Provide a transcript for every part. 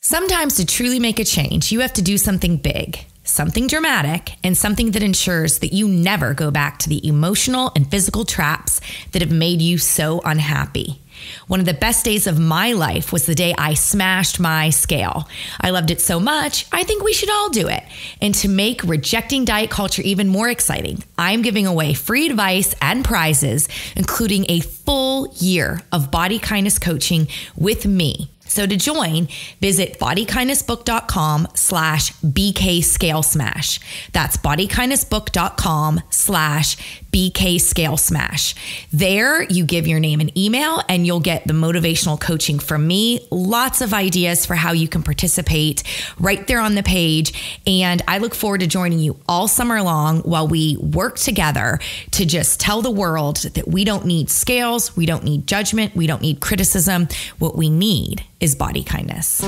Sometimes to truly make a change, you have to do something big, something dramatic, and something that ensures that you never go back to the emotional and physical traps that have made you so unhappy. One of the best days of my life was the day I smashed my scale. I loved it so much, I think we should all do it. And to make rejecting diet culture even more exciting, I'm giving away free advice and prizes, including a full year of body kindness coaching with me. So to join, visit bodykindnessbook.com/BK Scale Smash. That's bodykindnessbook.com/BK Scale Smash. There you give your name and email and you'll get the motivational coaching from me. Lots of ideas for how you can participate right there on the page. And I look forward to joining you all summer long while we work together to just tell the world that we don't need scales, we don't need judgment, we don't need criticism. What we need is body kindness.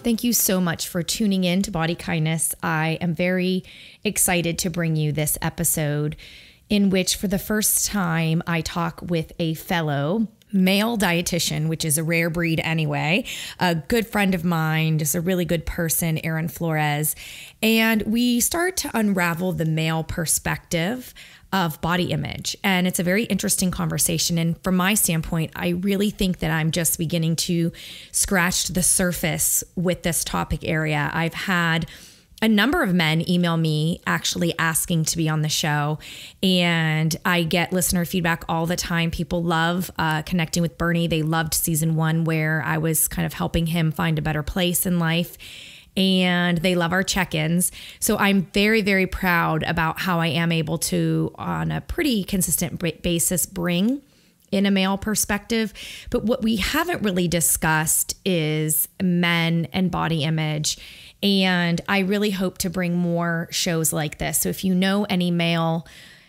Thank you so much for tuning in to Body Kindness. I am very excited to bring you this episode in which for the first time I talk with a fellow male dietitian, which is a rare breed anyway, a good friend of mine, just a really good person, Aaron Flores. And we start to unravel the male perspective of body image. And it's a very interesting conversation. And from my standpoint, I really think that I'm just beginning to scratch the surface with this topic area. I've had a number of men email me actually asking to be on the show, and I get listener feedback all the time. People love connecting with Bernie. They loved season 1 where I was kind of helping him find a better place in life, and they love our check-ins. So I'm very, very proud about how I am able to, on a pretty consistent basis, bring in a male perspective. But what we haven't really discussed is men and body image. And I really hope to bring more shows like this. So if you know any male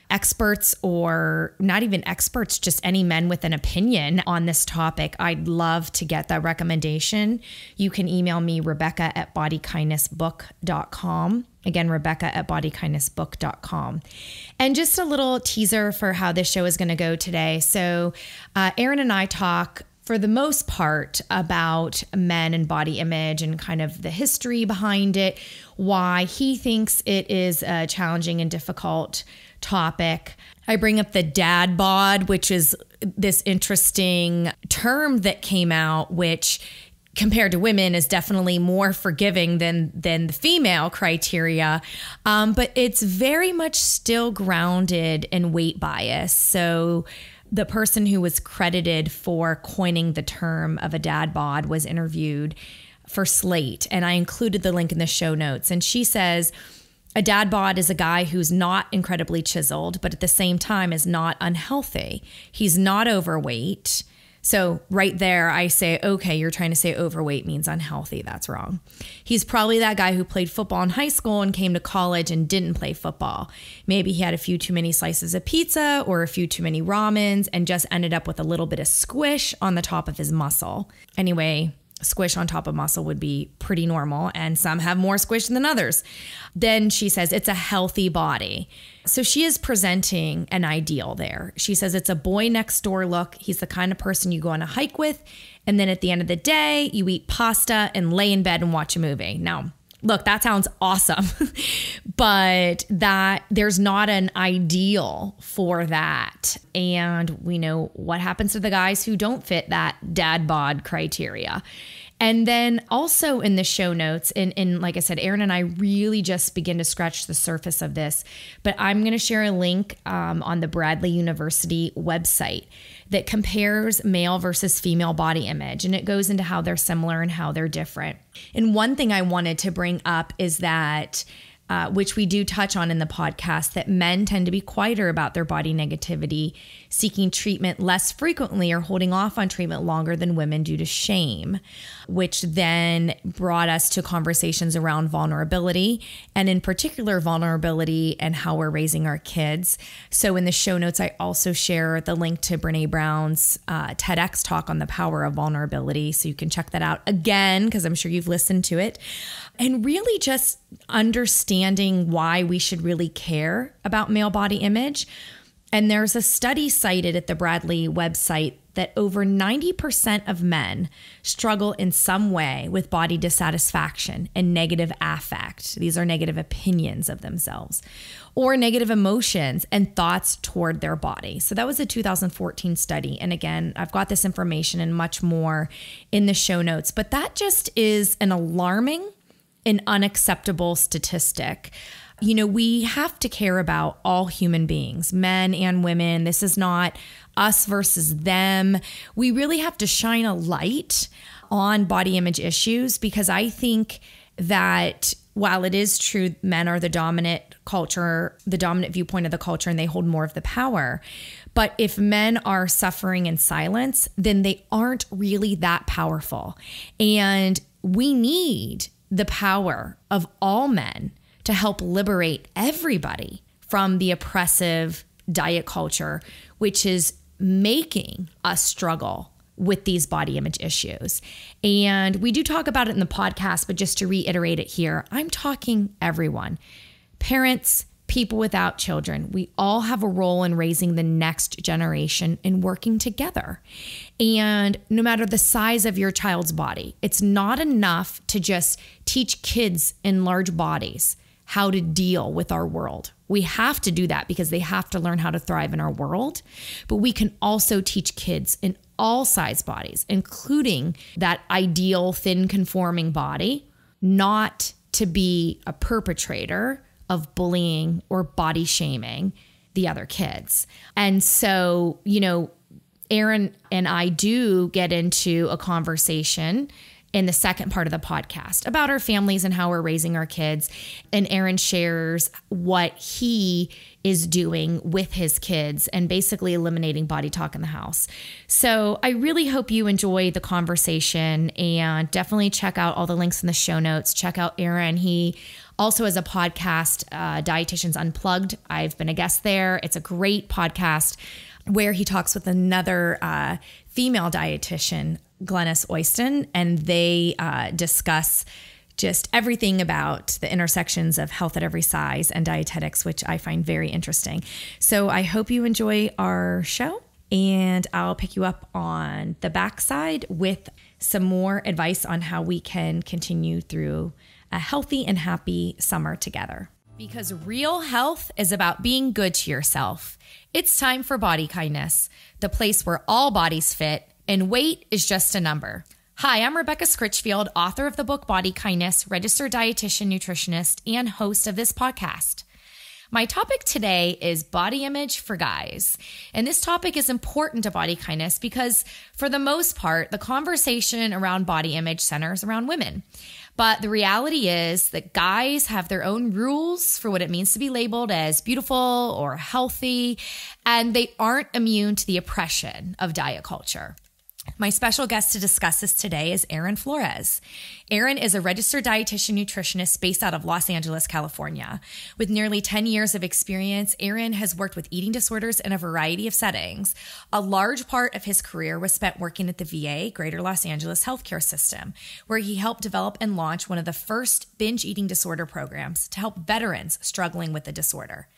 experts, or not even experts, just any men with an opinion on this topic, I'd love to get that recommendation. You can email me, Rebecca@bodykindnessbook.com. Again, Rebecca@bodykindnessbook.com. And just a little teaser for how this show is going to go today. So Aaron and I talk for the most part about men and body image and kind of the history behind it, why he thinks it is a challenging and difficult topic. I bring up the dad bod, which is this interesting term that came out, which compared to women is definitely more forgiving than the female criteria. But it's very much still grounded in weight bias. So the person who was credited for coining the term of a dad bod was interviewed for Slate, and I included the link in the show notes. And she says, a dad bod is a guy who's not incredibly chiseled, but at the same time is not unhealthy. He's not overweight. So right there, I say, okay, you're trying to say overweight means unhealthy. That's wrong. He's probably that guy who played football in high school and came to college and didn't play football. Maybe he had a few too many slices of pizza or a few too many ramens and just ended up with a little bit of squish on the top of his muscle. Anyway, squish on top of muscle would be pretty normal, and some have more squish than others. Then she says it's a healthy body. So she is presenting an ideal there. She says it's a boy next door look. He's the kind of person you go on a hike with, and then at the end of the day, you eat pasta and lay in bed and watch a movie. Now, look, that sounds awesome, but there's not an ideal for that. And we know what happens to the guys who don't fit that dad bod criteria. And then also in the show notes, and like I said, Aaron and I really just begin to scratch the surface of this, but I'm going to share a link on the Bradley University website that compares male versus female body image. And it goes into how they're similar and how they're different. And one thing I wanted to bring up is that which we do touch on in the podcast, that men tend to be quieter about their body negativity, seeking treatment less frequently or holding off on treatment longer than women due to shame, which then brought us to conversations around vulnerability, and in particular vulnerability and how we're raising our kids. So in the show notes, I also share the link to Brene Brown's TEDx talk on the power of vulnerability. So you can check that out again, because I'm sure you've listened to it. And really just understand understanding why we should really care about male body image. And there's a study cited at the Bradley website that over 90% of men struggle in some way with body dissatisfaction and negative affect. These are negative opinions of themselves or negative emotions and thoughts toward their body. So that was a 2014 study. And again, I've got this information and much more in the show notes, but that just is an alarming and unacceptable statistic. You know, we have to care about all human beings, men and women. This is not us versus them. We really have to shine a light on body image issues, because I think that while it is true men are the dominant culture, the dominant viewpoint of the culture, and they hold more of the power, but if men are suffering in silence, then they aren't really that powerful. And we need the power of all men to help liberate everybody from the oppressive diet culture, which is making us struggle with these body image issues. And we do talk about it in the podcast, but just to reiterate it here, I'm talking everyone, parents, people without children. We all have a role in raising the next generation and working together. And no matter the size of your child's body, it's not enough to just teach kids in large bodies how to deal with our world. We have to do that because they have to learn how to thrive in our world. But we can also teach kids in all size bodies, including that ideal thin conforming body, not to be a perpetrator of bullying or body shaming the other kids. And so, you know, Aaron and I do get into a conversation in the second part of the podcast about our families and how we're raising our kids. And Aaron shares what he is doing with his kids and basically eliminating body talk in the house. So I really hope you enjoy the conversation, and definitely check out all the links in the show notes. Check out Aaron. He also has a podcast, Dietitians Unplugged. I've been a guest there. It's a great podcast where he talks with another female dietitian, Glennis Oyston, and they discuss just everything about the intersections of health at every size and dietetics, which I find very interesting. So I hope you enjoy our show, and I'll pick you up on the backside with some more advice on how we can continue through a healthy and happy summer together. Because real health is about being good to yourself. It's time for Body Kindness, the place where all bodies fit and weight is just a number. Hi, I'm Rebecca Scritchfield, author of the book Body Kindness, registered dietitian, nutritionist, and host of this podcast. My topic today is body image for guys. And this topic is important to Body Kindness because, for the most part, the conversation around body image centers around women. But the reality is that guys have their own rules for what it means to be labeled as beautiful or healthy, and they aren't immune to the oppression of diet culture. My special guest to discuss this today is Aaron Flores. Aaron is a registered dietitian nutritionist based out of Los Angeles, California. With nearly 10 years of experience, Aaron has worked with eating disorders in a variety of settings. A large part of his career was spent working at the VA, Greater Los Angeles Healthcare System, where he helped develop and launch one of the first binge eating disorder programs to help veterans struggling with the disorder.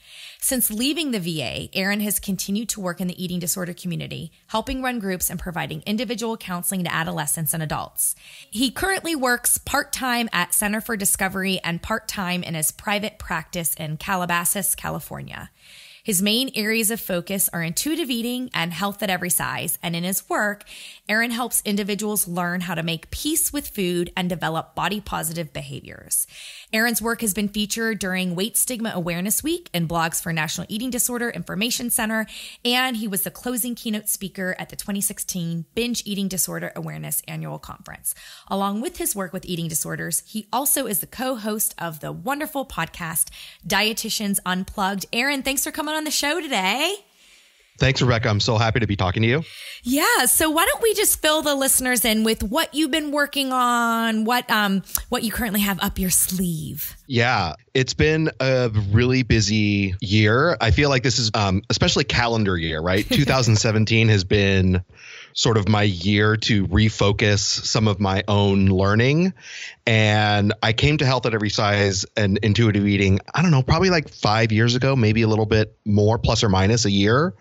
Since leaving the VA, Aaron has continued to work in the eating disorder community, helping run groups and providing individual counseling to adolescents and adults. He currently works part-time at Center for Discovery and part-time in his private practice in Calabasas, California. His main areas of focus are intuitive eating and health at every size, and in his work, Aaron helps individuals learn how to make peace with food and develop body-positive behaviors. Aaron's work has been featured during Weight Stigma Awareness Week and blogs for National Eating Disorder Information Center, and he was the closing keynote speaker at the 2016 Binge Eating Disorder Awareness Annual Conference. Along with his work with eating disorders, he also is the co-host of the wonderful podcast, Dietitians Unplugged. Aaron, thanks for coming on the show today. Thanks, Rebecca. I'm so happy to be talking to you. Yeah. So why don't we just fill the listeners in with what you've been working on, what you currently have up your sleeve? Yeah, it's been a really busy year. I feel like this is especially calendar year, right? 2017 has been sort of my year to refocus some of my own learning. And I came to Health at Every Size and intuitive eating, I don't know, probably like 5 years ago, maybe a little bit more, plus or minus a year.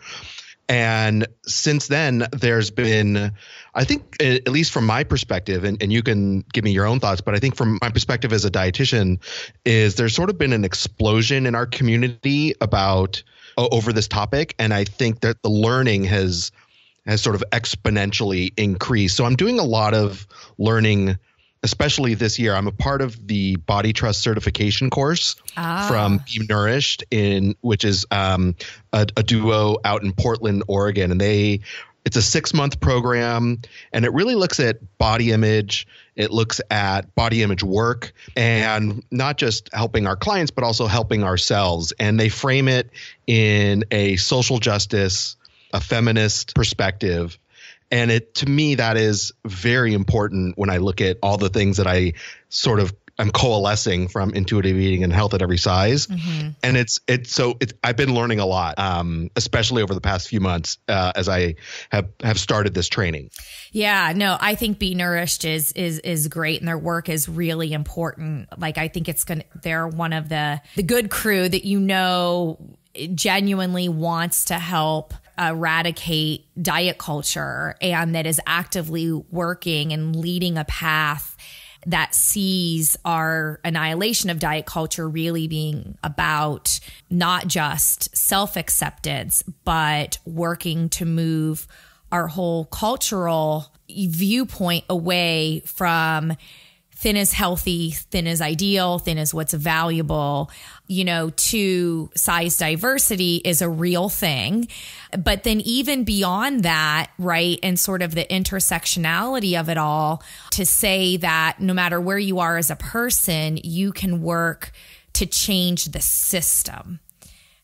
And since then, there's been, I think, at least from my perspective, and you can give me your own thoughts, but I think from my perspective as a dietitian, is there's sort of been an explosion in our community about over this topic. And I think that the learning has sort of exponentially increased. So I'm doing a lot of learning, especially this year. I'm a part of the Body Trust certification course from Be Nourished, which is a duo out in Portland, Oregon. And it's a 6-month program, and it really looks at body image. It looks at body image work, and not just helping our clients, but also helping ourselves. And they frame it in a social justice, a feminist perspective. And to me, that is very important when I look at all the things that I'm coalescing from intuitive eating and Health at Every Size. Mm-hmm. And I've been learning a lot, especially over the past few months, as I have started this training. Yeah, no, I think Be Nourished is great, and their work is really important. Like, I think they're one of the good crew that, genuinely wants to help eradicate diet culture, and that is actively working and leading a path that sees our annihilation of diet culture really being about not just self-acceptance, but working to move our whole cultural viewpoint away from thin is healthy, thin is ideal, thin is what's valuable, to size diversity is a real thing. But then even beyond that, right, and sort of the intersectionality of it all, to say that no matter where you are as a person, you can work to change the system.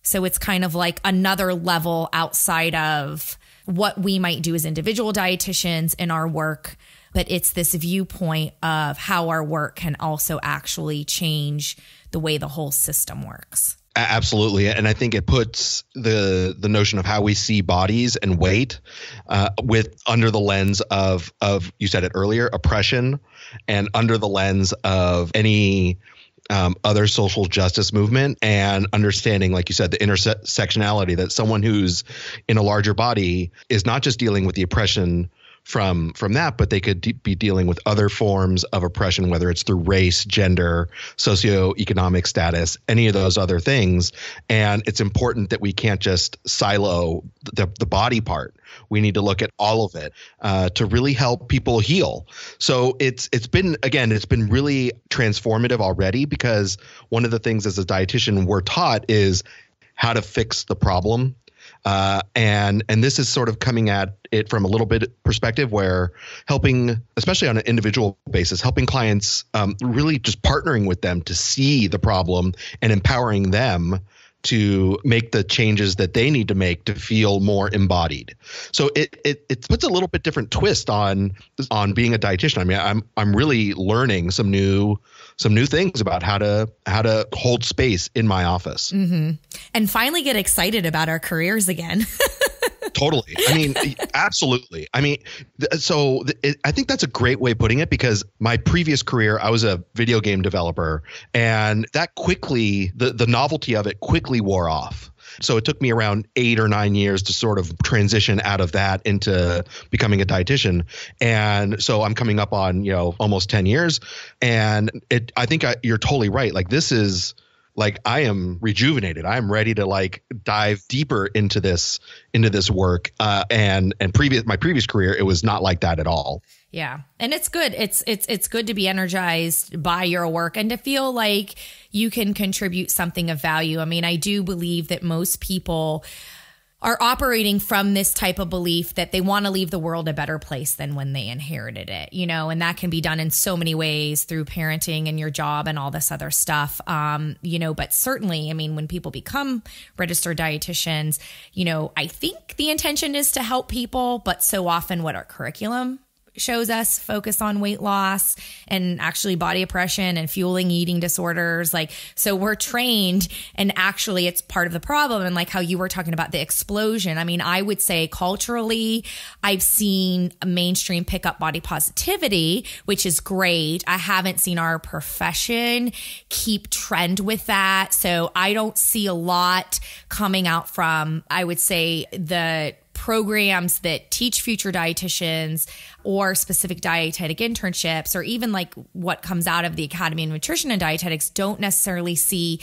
So it's kind of like another level outside of what we might do as individual dietitians in our work. But it's this viewpoint of how our work can also actually change the way the whole system works. Absolutely. And I think it puts the notion of how we see bodies and weight under the lens of you said it earlier, oppression, and under the lens of any other social justice movement, and understanding, like you said, the intersectionality, that someone who's in a larger body is not just dealing with the oppression from that, but they could be dealing with other forms of oppression, whether it's through race, gender, socioeconomic status, any of those other things. And it's important that we can't just silo the body part. We need to look at all of it to really help people heal. So it's been really transformative already, because one of the things as a dietitian we're taught is how to fix the problem. And this is sort of coming at it from a little bit perspective, where helping, especially on an individual basis, helping clients, really just partnering with them to see the problem and empowering them to make the changes that they need to make to feel more embodied. So it puts a little bit different twist on being a dietitian. I mean, I'm really learning some new things about how to hold space in my office. Mm-hmm. And finally get excited about our careers again. Totally. I mean, absolutely. I mean, I think that's a great way of putting it, because my previous career, I was a video game developer, and that quickly, the novelty of it quickly wore off. So it took me around 8 or 9 years to sort of transition out of that into becoming a dietitian. And so I'm coming up on, almost 10 years. And I think you're totally right. Like, this is like, I am rejuvenated. I'm ready to dive deeper into this work. And my previous career, it was not like that at all. Yeah. And it's good. It's good to be energized by your work and to feel like you can contribute something of value. I mean, I do believe that most people are operating from this type of belief that they want to leave the world a better place than when they inherited it, and that can be done in so many ways through parenting and your job and all this other stuff. But certainly, I mean, when people become registered dietitians, I think the intention is to help people, but so often what our curriculum shows us focus on weight loss and actually body oppression and fueling eating disorders. Like, so we're trained, and actually it's part of the problem. And like how you were talking about the explosion. I mean, I would say culturally, I've seen mainstream pick up body positivity, which is great. I haven't seen our profession keep trend with that. So I don't see a lot coming out from, I would say, the programs that teach future dietitians or specific dietetic internships, or even like what comes out of the Academy of Nutrition and Dietetics, don't necessarily see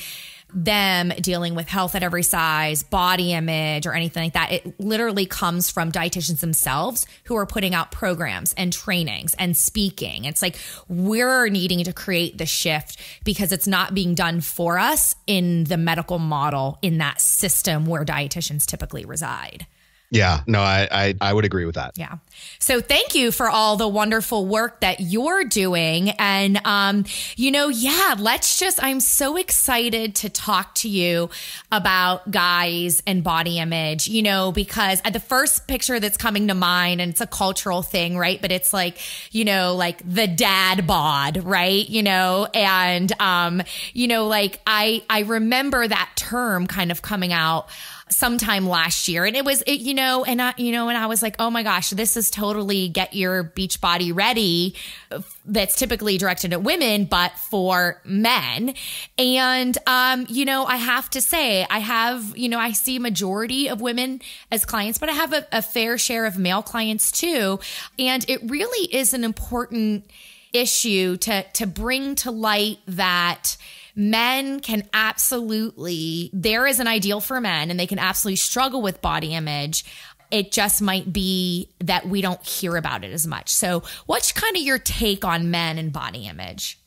them dealing with health at every size, body image, or anything like that. It literally comes from dietitians themselves who are putting out programs and trainings and speaking. It's like we're needing to create the shift because it's not being done for us in the medical model, in that system where dietitians typically reside. Yeah, no, I would agree with that. Yeah. So thank you for all the wonderful work that you're doing. And, I'm so excited to talk to you about guys and body image, because the first picture that's coming to mind, and it's a cultural thing, right? But it's like, like the dad bod, right? I remember that term kind of coming out sometime last year. And it was, and I was like, oh my gosh, this is totally get your beach body ready. That's typically directed at women, but for men. And, I have to say, I see majority of women as clients, but I have a fair share of male clients too. And it really is an important issue to bring to light that men can absolutely, there is an ideal for men, and they can absolutely struggle with body image. It just might be that we don't hear about it as much. So what's kind of your take on men and body image?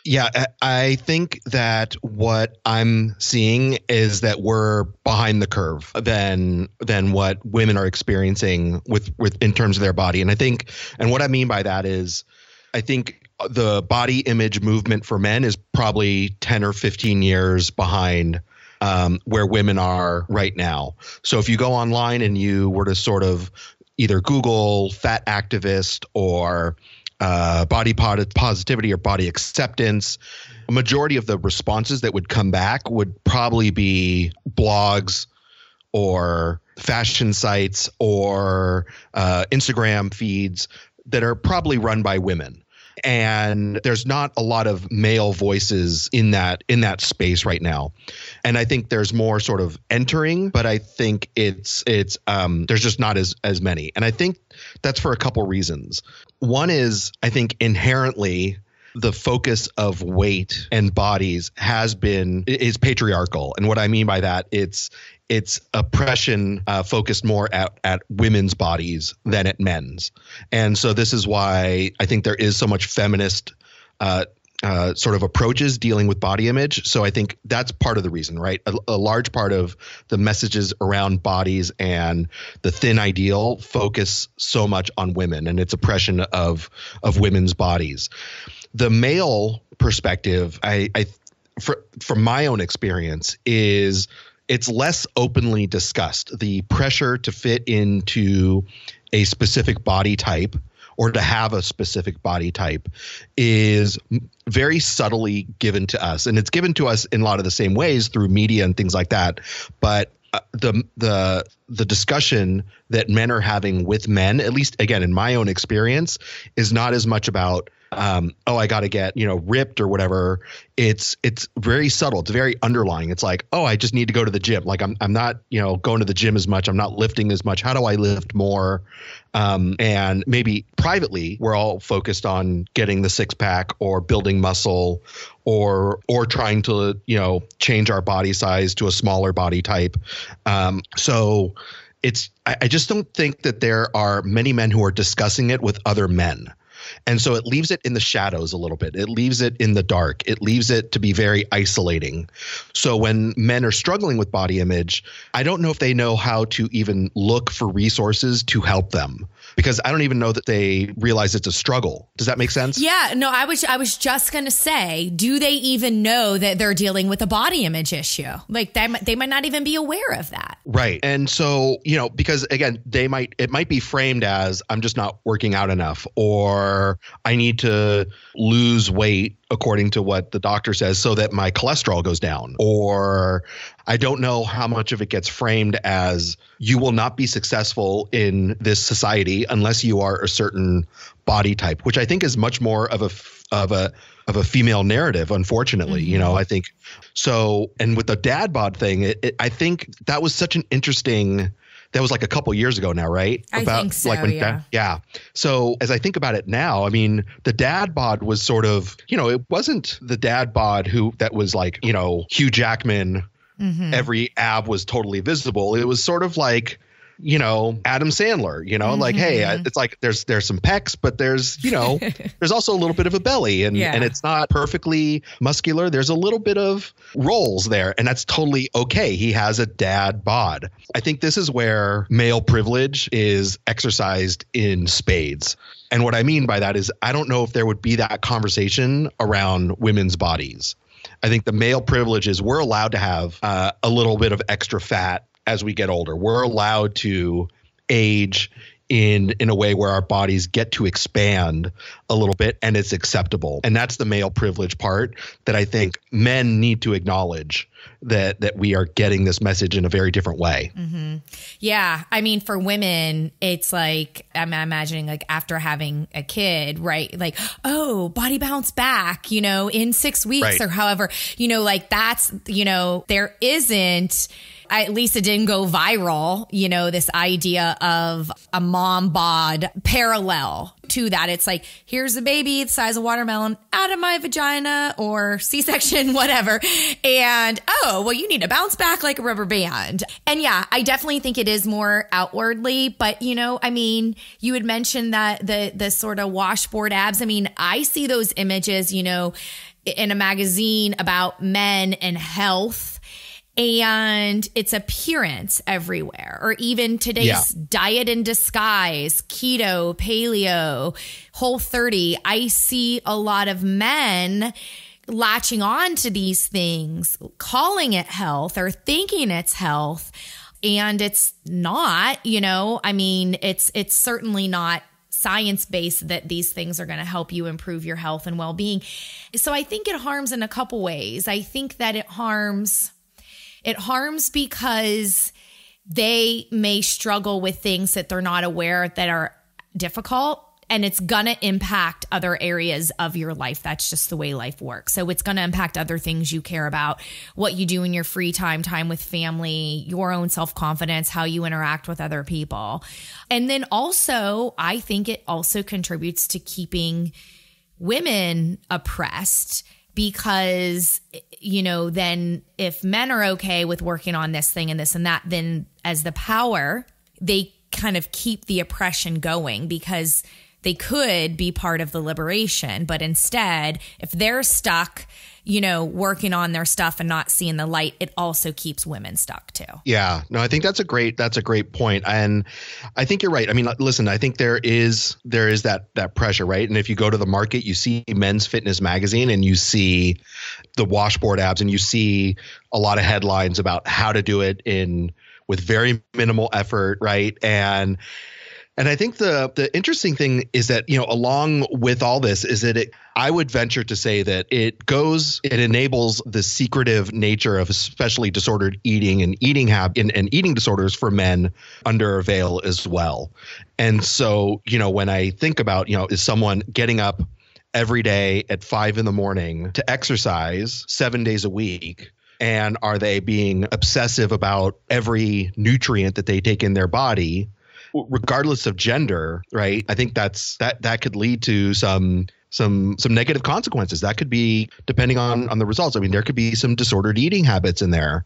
Yeah, I think that what I'm seeing is that we're behind the curve than what women are experiencing with in terms of their body. And what I mean by that is, I think the body image movement for men is probably 10 or 15 years behind where women are right now. So if you go online and you were to sort of either Google fat activist or body positivity or body acceptance, a majority of the responses that would come back would probably be blogs or fashion sites or Instagram feeds that are probably run by women. And there's not a lot of male voices in that space right now. And I think there's more sort of entering, but I think it's there's just not as many. And I think that's for a couple reasons. One is, I think inherently the focus of weight and bodies is patriarchal. And what I mean by that, it's oppression focused more at women's bodies than at men's. And so this is why I think there is so much feminist sort of approaches dealing with body image. So I think that's part of the reason, right? A large part of the messages around bodies and the thin ideal focus so much on women and its oppression of women's bodies. The male perspective, from my own experience, is it's less openly discussed. The pressure to fit into a specific body type or to have a specific body type is very subtly given to us. And it's given to us in a lot of the same ways through media and things like that. But the discussion that men are having with men, at least again in my own experience, is not as much about I got to get, ripped or whatever. It's very subtle. It's very underlying. It's like, I just need to go to the gym. Like I'm not, going to the gym as much. I'm not lifting as much. How do I lift more? And maybe privately, we're all focused on getting the six pack or building muscle or trying to, change our body size to a smaller body type. So I just don't think that there are many men who are discussing it with other men. And so it leaves it in the shadows a little bit. It leaves it in the dark. It leaves it to be very isolating. So when men are struggling with body image, I don't know if they know how to even look for resources to help them. because I don't even know that they realize it's a struggle. Does that make sense? Yeah, no, I was just going to say, do they even know that they're dealing with a body image issue? Like they might not even be aware of that. Right. And so, because again, it might be framed as I'm just not working out enough, or I need to lose weight according to what the doctor says so that my cholesterol goes down, or I don't know how much of it gets framed as you will not be successful in this society unless you are a certain body type, which I think is much more of a female narrative, unfortunately. I think so. And with the dad bod thing, I think that was such an interesting. That was like a couple years ago now, right? I think so, yeah. So as I think about it now, I mean, the dad bod was sort of, it wasn't the dad bod that was like, Hugh Jackman, every ab was totally visible. It was sort of like, Adam Sandler, like, hey, it's like there's some pecs, but there's, there's also a little bit of a belly and it's not perfectly muscular. There's a little bit of rolls there, and that's totally okay. He has a dad bod. I think this is where male privilege is exercised in spades. And what I mean by that is I don't know if there would be that conversation around women's bodies. I think the male privilege is we're allowed to have a little bit of extra fat as we get older. We're allowed to age in a way where our bodies get to expand a little bit, and it's acceptable. And that's the male privilege part that I think men need to acknowledge, that we are getting this message in a very different way. Yeah. I mean, for women, it's like, I'm imagining like after having a kid, right? Like, oh, body bounce back, in 6 weeks, right, or however, like that's, there isn't, at least it didn't go viral, this idea of a mom bod parallel to that. It's like, here's a baby the size of watermelon out of my vagina, or C-section, whatever. And, oh, well, you need to bounce back like a rubber band. And yeah, I definitely think it is more outwardly, but I mean, you had mentioned that the sort of washboard abs. I mean, I see those images, in a magazine about men and health, and its appearance everywhere, or even today's diet in disguise, keto, paleo, Whole30. I see a lot of men latching on to these things, calling it health or thinking it's health. And it's not, I mean, it's certainly not science-based that these things are going to help you improve your health and well-being. So I think it harms in a couple ways. I think that it harms because they may struggle with things that they're not aware that are difficult, and it's going to impact other areas of your life. That's just the way life works. So it's going to impact other things you care about, what you do in your free time with family, your own self-confidence, how you interact with other people. And then also, I think it also contributes to keeping women oppressed, because, then if men are okay with working on this thing and this and that, then as the power, they kind of keep the oppression going, because they could be part of the liberation. But instead, if they're stuck, working on their stuff and not seeing the light, it also keeps women stuck too. Yeah, no, I think that's a great point. And I think you're right. I mean, listen, I think there is that pressure, right? And if you go to the market, you see Men's Fitness magazine and you see the washboard abs, and you see a lot of headlines about how to do it with very minimal effort, right? And I think the interesting thing is that, along with all this is that I would venture to say that it enables the secretive nature of especially disordered eating and eating disorders for men under a veil as well. And so, when I think about, is someone getting up every day at 5 a.m. to exercise 7 days a week, and are they being obsessive about every nutrient that they take in their body, regardless of gender, right? I think that could lead to some negative consequences. That could be, depending on the results. I mean, there could be some disordered eating habits in there.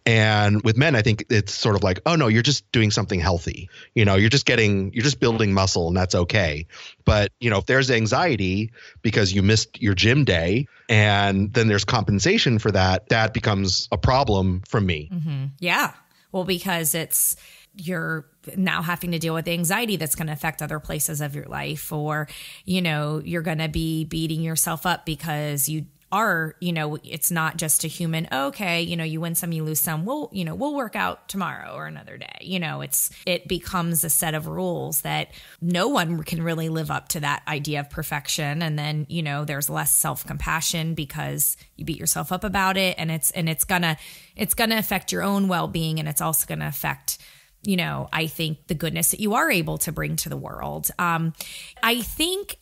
And with men, I think it's sort of like, oh no, you're just doing something healthy. You're just building muscle, and that's okay. But, if there's anxiety because you missed your gym day, and then there's compensation for that, that becomes a problem for me. Mm-hmm. Yeah. Well, because you're now having to deal with anxiety that's going to affect other places of your life, or, you're going to be beating yourself up because you are, it's not just a human, okay, you win some, you lose some, we'll work out tomorrow or another day. It becomes a set of rules that no one can really live up to that idea of perfection. And then, there's less self-compassion because you beat yourself up about it, and it's gonna affect your own well-being. And it's also going to affect, I think, the goodness that you are able to bring to the world. I think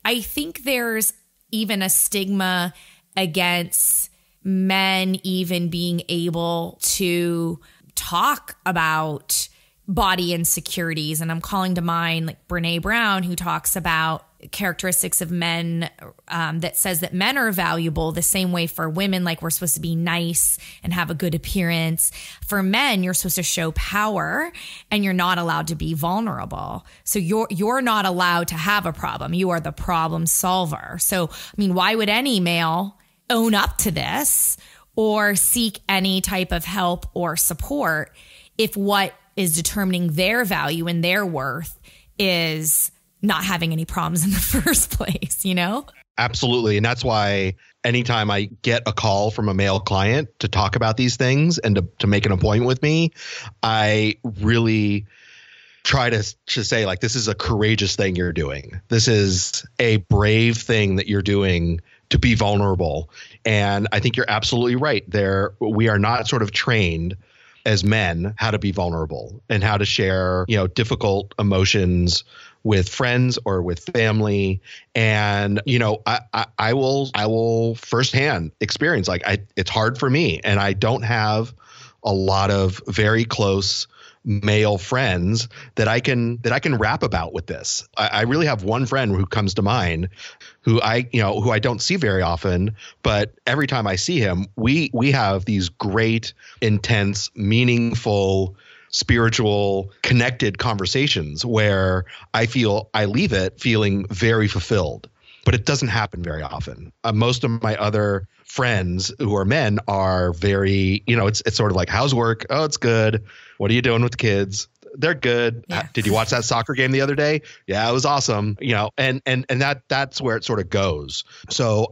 there's even a stigma against men even being able to talk about body insecurities. And I'm calling to mind like Brene Brown, who talks about characteristics of men, that says that men are valuable the same way for women. Like, we're supposed to be nice and have a good appearance. For men, you're supposed to show power, and you're not allowed to be vulnerable. So you're not allowed to have a problem. You are the problem solver. So, why would any male own up to this or seek any type of help or support if what is determining their value and their worth is not having any problems in the first place, Absolutely. And that's why anytime I get a call from a male client to talk about these things and to make an appointment with me, I really try to say, like, this is a courageous thing you're doing. This is a brave thing that you're doing to be vulnerable. And I think you're absolutely right there. We are not sort of trained as men how to be vulnerable and how to share, difficult emotions with friends or with family. And, I will firsthand experience, like, it's hard for me, and I don't have a lot of very close male friends that I can rap about with this. I really have one friend who comes to mind who I don't see very often, but every time I see him, we have these great, intense, meaningful, spiritual, connected conversations where I leave it feeling very fulfilled. But it doesn't happen very often. Most of my other friends who are men are very, it's sort of like, how's work? Oh, it's good. What are you doing with the kids? They're good. Yeah. Did you watch that soccer game the other day? Yeah, it was awesome. And that's where it sort of goes. So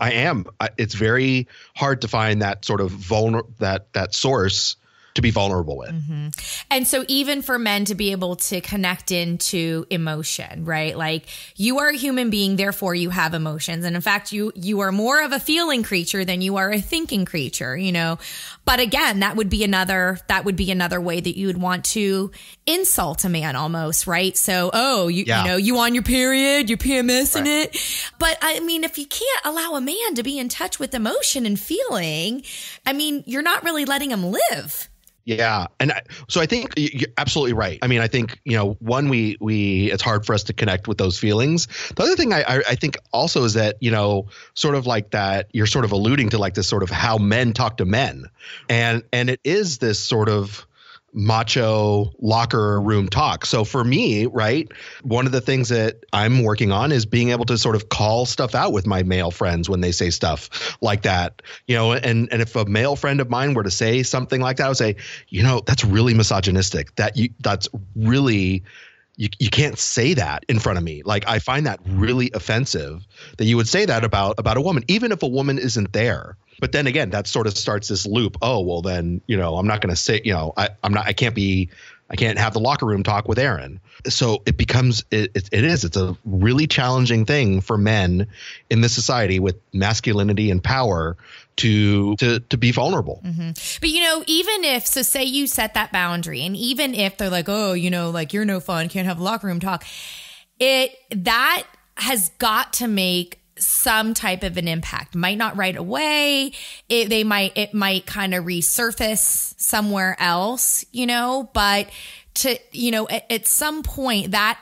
it's very hard to find that sort of that source to be vulnerable with. Mm-hmm. And so even for men to be able to connect into emotion, right? Like, you are a human being, therefore you have emotions. And in fact, you are more of a feeling creature than you are a thinking creature, But again, that would be another way that you would want to insult a man almost, right? So, you on your period, you're PMSing right. It. But if you can't allow a man to be in touch with emotion and feeling, you're not really letting him live. Yeah. And so I think you're absolutely right. I think, one, it's hard for us to connect with those feelings. The other thing I think also is that, sort of like that, you're sort of alluding to like this sort of how men talk to men. And it is this sort of macho locker room talk. So for me, right, one of the things that I'm working on is being able to sort of call stuff out with my male friends when they say stuff like that, and if a male friend of mine were to say something like that, I would say, that's really misogynistic. That's really, you can't say that in front of me. Like, I find that really offensive that you would say that about a woman, even if a woman isn't there. But then again, that sort of starts this loop. Oh, well then, I'm not going to say, I can't have the locker room talk with Aaron. So it becomes, it's a really challenging thing for men in this society with masculinity and power to be vulnerable. Mm-hmm. But, even if, so say you set that boundary, and even if they're like, oh, like, you're no fun, can't have locker room talk, that has got to make some type of an impact. Might not right away. It might kind of resurface somewhere else, but at some point that,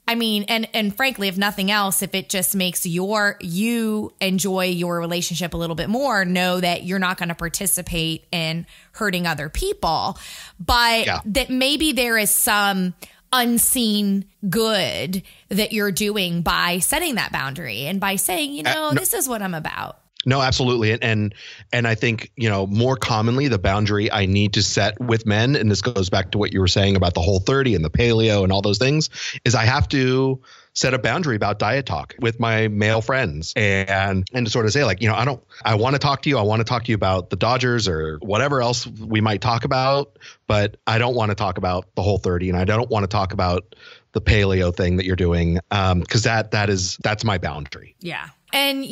and frankly, if nothing else, if it just makes you enjoy your relationship a little bit more, know that you're not going to participate in hurting other people, but that maybe there is some unseen good that you're doing by setting that boundary and by saying, this is what I'm about. No, absolutely. And I think, more commonly the boundary I need to set with men, and this goes back to what you were saying about the Whole30 and the paleo and all those things, is I have to set a boundary about diet talk with my male friends and to sort of say like, I want to talk to you. I want to talk to you about the Dodgers or whatever else we might talk about, but I don't want to talk about the Whole30 and I don't want to talk about the paleo thing that you're doing. Cause that's my boundary. Yeah. And,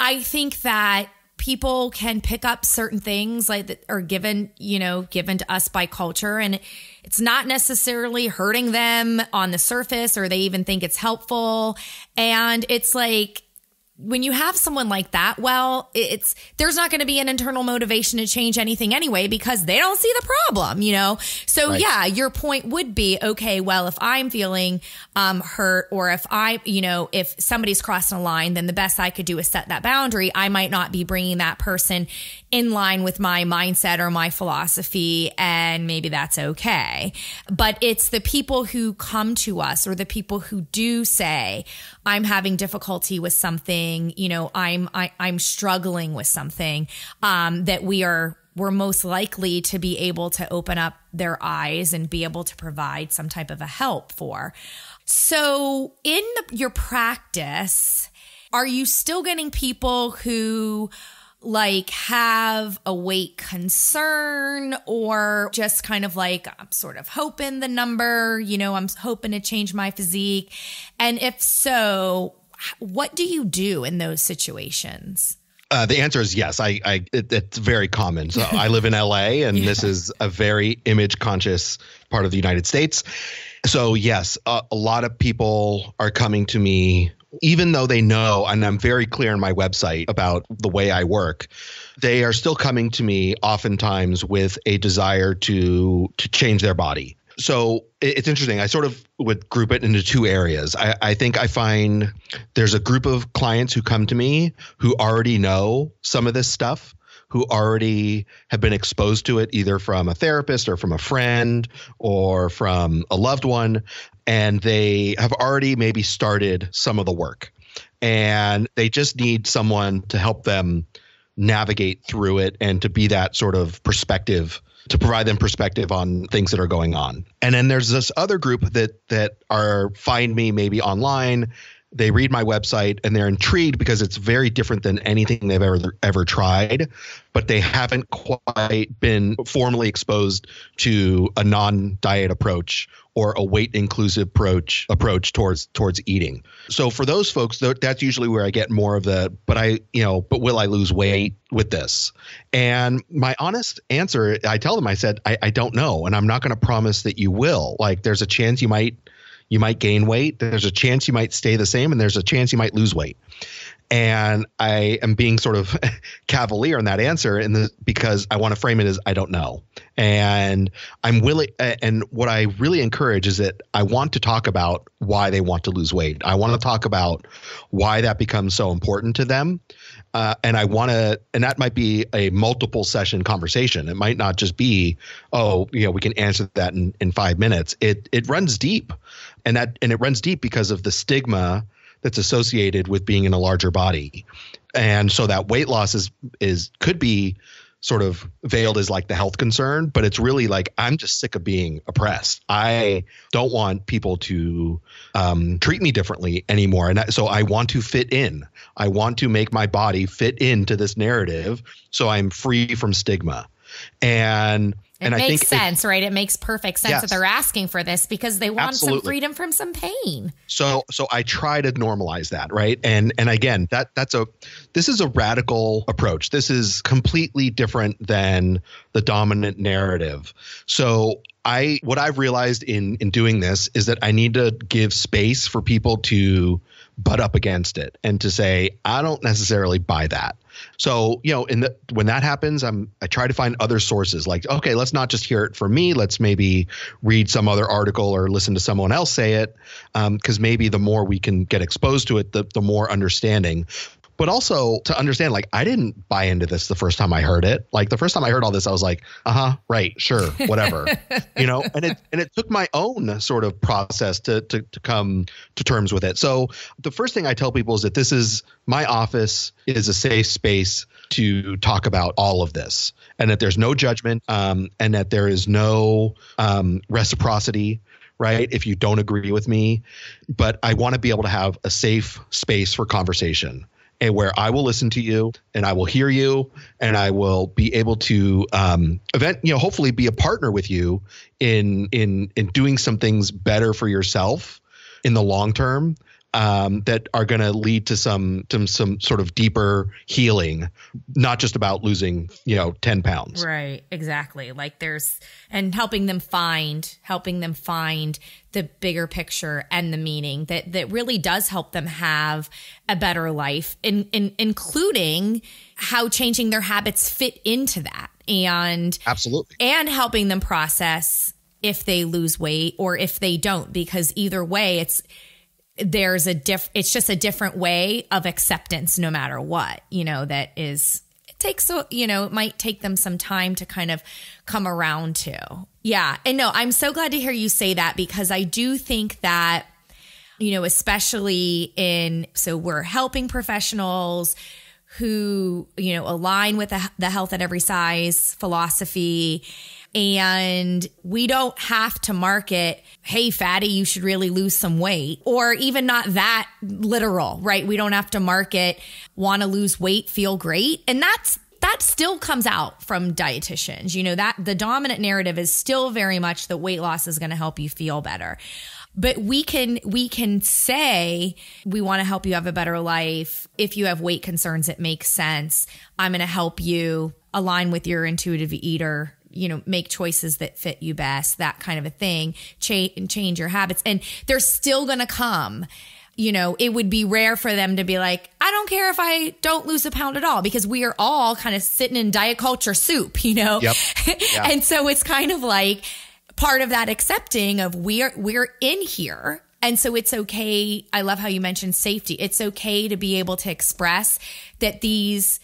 I think that people can pick up certain things like that are given to us by culture, and it's not necessarily hurting them on the surface, or they even think it's helpful. And it's like, when you have someone like that, well, there's not going to be an internal motivation to change anything anyway, because they don't see the problem, So right. Yeah, your point would be, okay, well, if I'm feeling hurt, or if if somebody's crossing a line, then the best I could do is set that boundary. I might not be bringing that person in line with my mindset or my philosophy, and maybe that's okay. But it's the people who come to us, or the people who do say, I'm having difficulty with something, I'm struggling with something, that we're most likely to be able to open up their eyes and be able to provide some type of a help for. So in your practice, are you still getting people who like have a weight concern, or just kind of like, I'm sort of hoping the number, I'm hoping to change my physique? And if so, what do you do in those situations? The answer is yes. It's very common. So I live in LA, and yeah. This is a very image conscious part of the United States. So yes, a lot of people are coming to me, even though they know, and I'm very clear on my website about the way I work, they are still coming to me oftentimes with a desire to change their body. So it's interesting. I sort of would group it into two areas. I think I find there's a group of clients who come to me who already know some of this stuff, who already have been exposed to it either from a therapist or from a friend or from a loved one, and they have already maybe started some of the work, and they just need someone to help them navigate through it and to be that sort of perspective, to provide them perspective on things that are going on. And then there's this other group that find me maybe online. They read my website and they're intrigued because it's very different than anything they've ever tried, but they haven't quite been formally exposed to a non-diet approach or a weight inclusive approach towards eating. So for those folks, that's usually where I get more of the, but will I lose weight with this? And my honest answer, I tell them, I said, I don't know. And I'm not going to promise that you will. Like, there's a chance you might gain weight. There's a chance you might stay the same, and there's a chance you might lose weight. And I am being sort of cavalier in that answer, because I want to frame it as I don't know. And I'm willing. And what I really encourage is that I want to talk about why they want to lose weight. I want to talk about why that becomes so important to them. And that might be a multiple session conversation. It might not just be, we can answer that in 5 minutes. It runs deep, and it runs deep because of the stigma that's associated with being in a larger body. And so that weight loss could be sort of veiled as like the health concern, but it's really like, I'm just sick of being oppressed. I don't want people to treat me differently anymore. And so I want to fit in. I want to make my body fit into this narrative so I'm free from stigma. And it makes sense, right? It makes perfect sense that they're asking for this because they want some freedom from some pain. So I try to normalize that, right? And again, this is a radical approach. This is completely different than the dominant narrative. So what I've realized in doing this is that I need to give space for people to butt up against it and to say, I don't necessarily buy that. So, when that happens, I try to find other sources like, okay, let's not just hear it from me. Let's maybe read some other article or listen to someone else say it. Because maybe the more we can get exposed to it, the more understanding. but also to understand, like, I didn't buy into this the first time I heard it. Like the first time I heard all this, I was like, right, sure, whatever, and it took my own sort of process to come to terms with it. So the first thing I tell people is that this is my office is a safe space to talk about all of this, and that there's no judgment, and that there is no reciprocity, right? If you don't agree with me, but I want to be able to have a safe space for conversation, and where I will listen to you and I will hear you and I will be able to hopefully be a partner with you in doing some things better for yourself in the long term, that are going to lead to some sort of deeper healing, not just about losing, 10 pounds. Right. Exactly. Like and helping them find the bigger picture and the meaning that really does help them have a better life, including how changing their habits fit into that. And absolutely. And helping them process if they lose weight or if they don't, because either way, it's just a different way of acceptance no matter what, it might take them some time to kind of come around to. Yeah. And no, I'm so glad to hear you say that, because I do think that, especially so we're helping professionals who, align with the health at every size philosophy. And we don't have to market, hey, fatty, you should really lose some weight, or even not that literal, right? We don't have to market, want to lose weight, feel great. And that still comes out from dietitians, that the dominant narrative is still very much that weight loss is going to help you feel better. But we can say we want to help you have a better life. If you have weight concerns, it makes sense. I'm going to help you align with your intuitive eater, make choices that fit you best, that kind of a thing, change your habits. And they're still going to come. It would be rare for them to be like, I don't care if I don't lose a pound at all, because we are all kind of sitting in diet culture soup, Yep. Yeah. And so it's kind of like part of that accepting of we're in here. And so it's okay. I love how you mentioned safety. It's okay to be able to express that these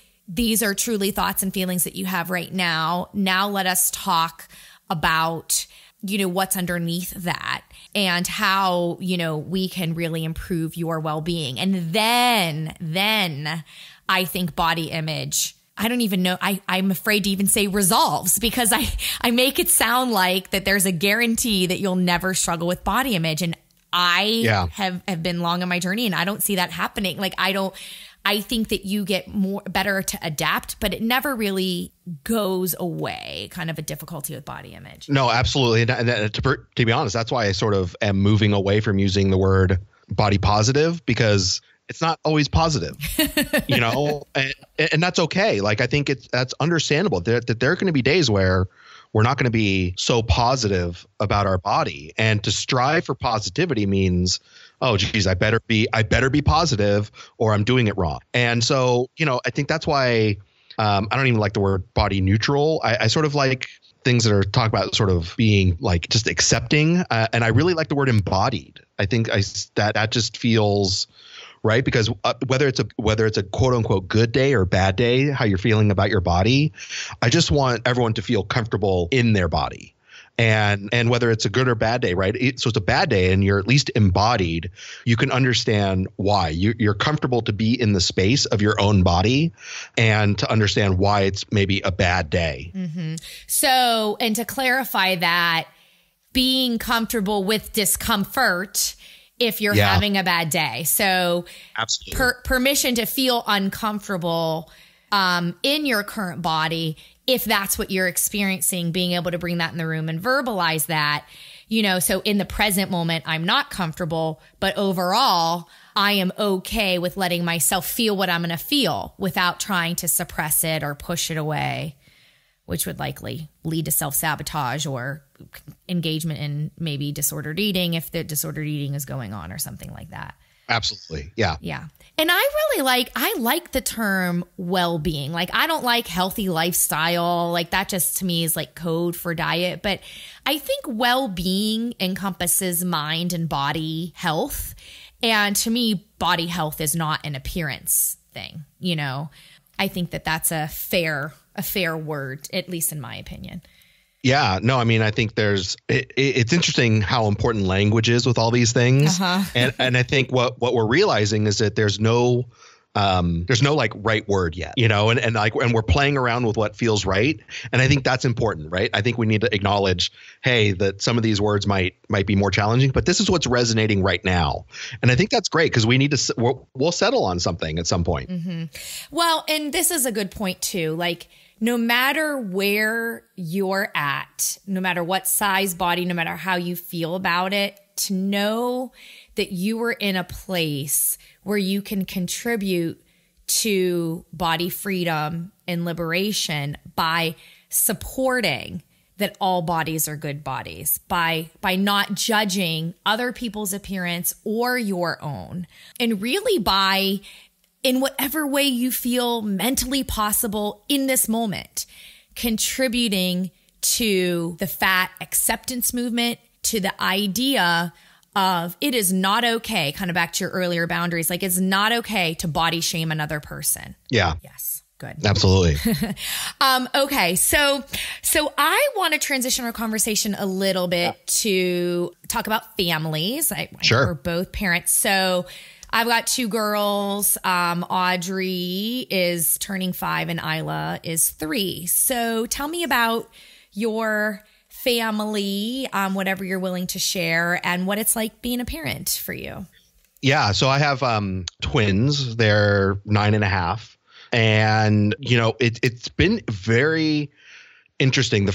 are truly thoughts and feelings that you have right now. Now let us talk about, what's underneath that and how, we can really improve your well-being. And then I think body image, I don't even know. I'm afraid to even say resolves, because I make it sound like that there's a guarantee that you'll never struggle with body image. And I have been long on my journey and I don't see that happening. Like I think that you get better to adapt, but it never really goes away, kind of a difficulty with body image. No, absolutely. And to be honest, that's why I sort of am moving away from using the word body positive, because it's not always positive, and that's okay. Like, I think that's understandable that there are going to be days where we're not going to be so positive about our body, and to strive for positivity means, oh, geez, I better be positive or I'm doing it wrong. And so, I think that's why I don't even like the word body neutral. I sort of like things that are talked about sort of being like just accepting. And I really like the word embodied. I think that just feels right, because whether it's a quote unquote good day or bad day, how you're feeling about your body, I just want everyone to feel comfortable in their body. And whether it's a good or bad day, right? So it's a bad day and you're at least embodied, you can understand why. You're comfortable to be in the space of your own body and to understand why it's maybe a bad day. Mm-hmm. So, and to clarify that, being comfortable with discomfort if you're having a bad day. So permission to feel uncomfortable in your current body, if that's what you're experiencing, being able to bring that in the room and verbalize that, so in the present moment, I'm not comfortable, but overall, I am okay with letting myself feel what I'm going to feel without trying to suppress it or push it away, which would likely lead to self-sabotage or engagement in maybe disordered eating if the disordered eating is going on or something like that. Absolutely. Yeah. Yeah. And I like the term well-being. Like, I don't like healthy lifestyle. Like, that just to me is like code for diet. But I think well-being encompasses mind and body health. And to me, body health is not an appearance thing. You know, I think that that's a fair word, at least in my opinion. Yeah, no, I mean, I think it's interesting how important language is with all these things. And I think what we're realizing is that there's no like right word yet, you know, and we're playing around with what feels right. And I think that's important, right? I think we need to acknowledge, hey, that some of these words might be more challenging, but this is what's resonating right now. And I think that's great because we'll settle on something at some point. Well, and this is a good point too. Like, no matter where you're at, no matter what size body, no matter how you feel about it, to know that you are in a place where you can contribute to body freedom and liberation by supporting that all bodies are good bodies, by not judging other people's appearance or your own, and really by, in whatever way you feel mentally possible in this moment, contributing to the fat acceptance movement, to the idea of it is not okay, kind of back to your earlier boundaries, like it's not okay to body shame another person. Yeah. Yes. Good. Absolutely. Okay. So I want to transition our conversation a little bit to talk about families. Sure. We're both parents. So I've got two girls. Audrey is turning 5 and Isla is 3. So tell me about your family, whatever you're willing to share, and what it's like being a parent for you. Yeah. So I have twins. They're 9.5. And, you know, it's been very interesting.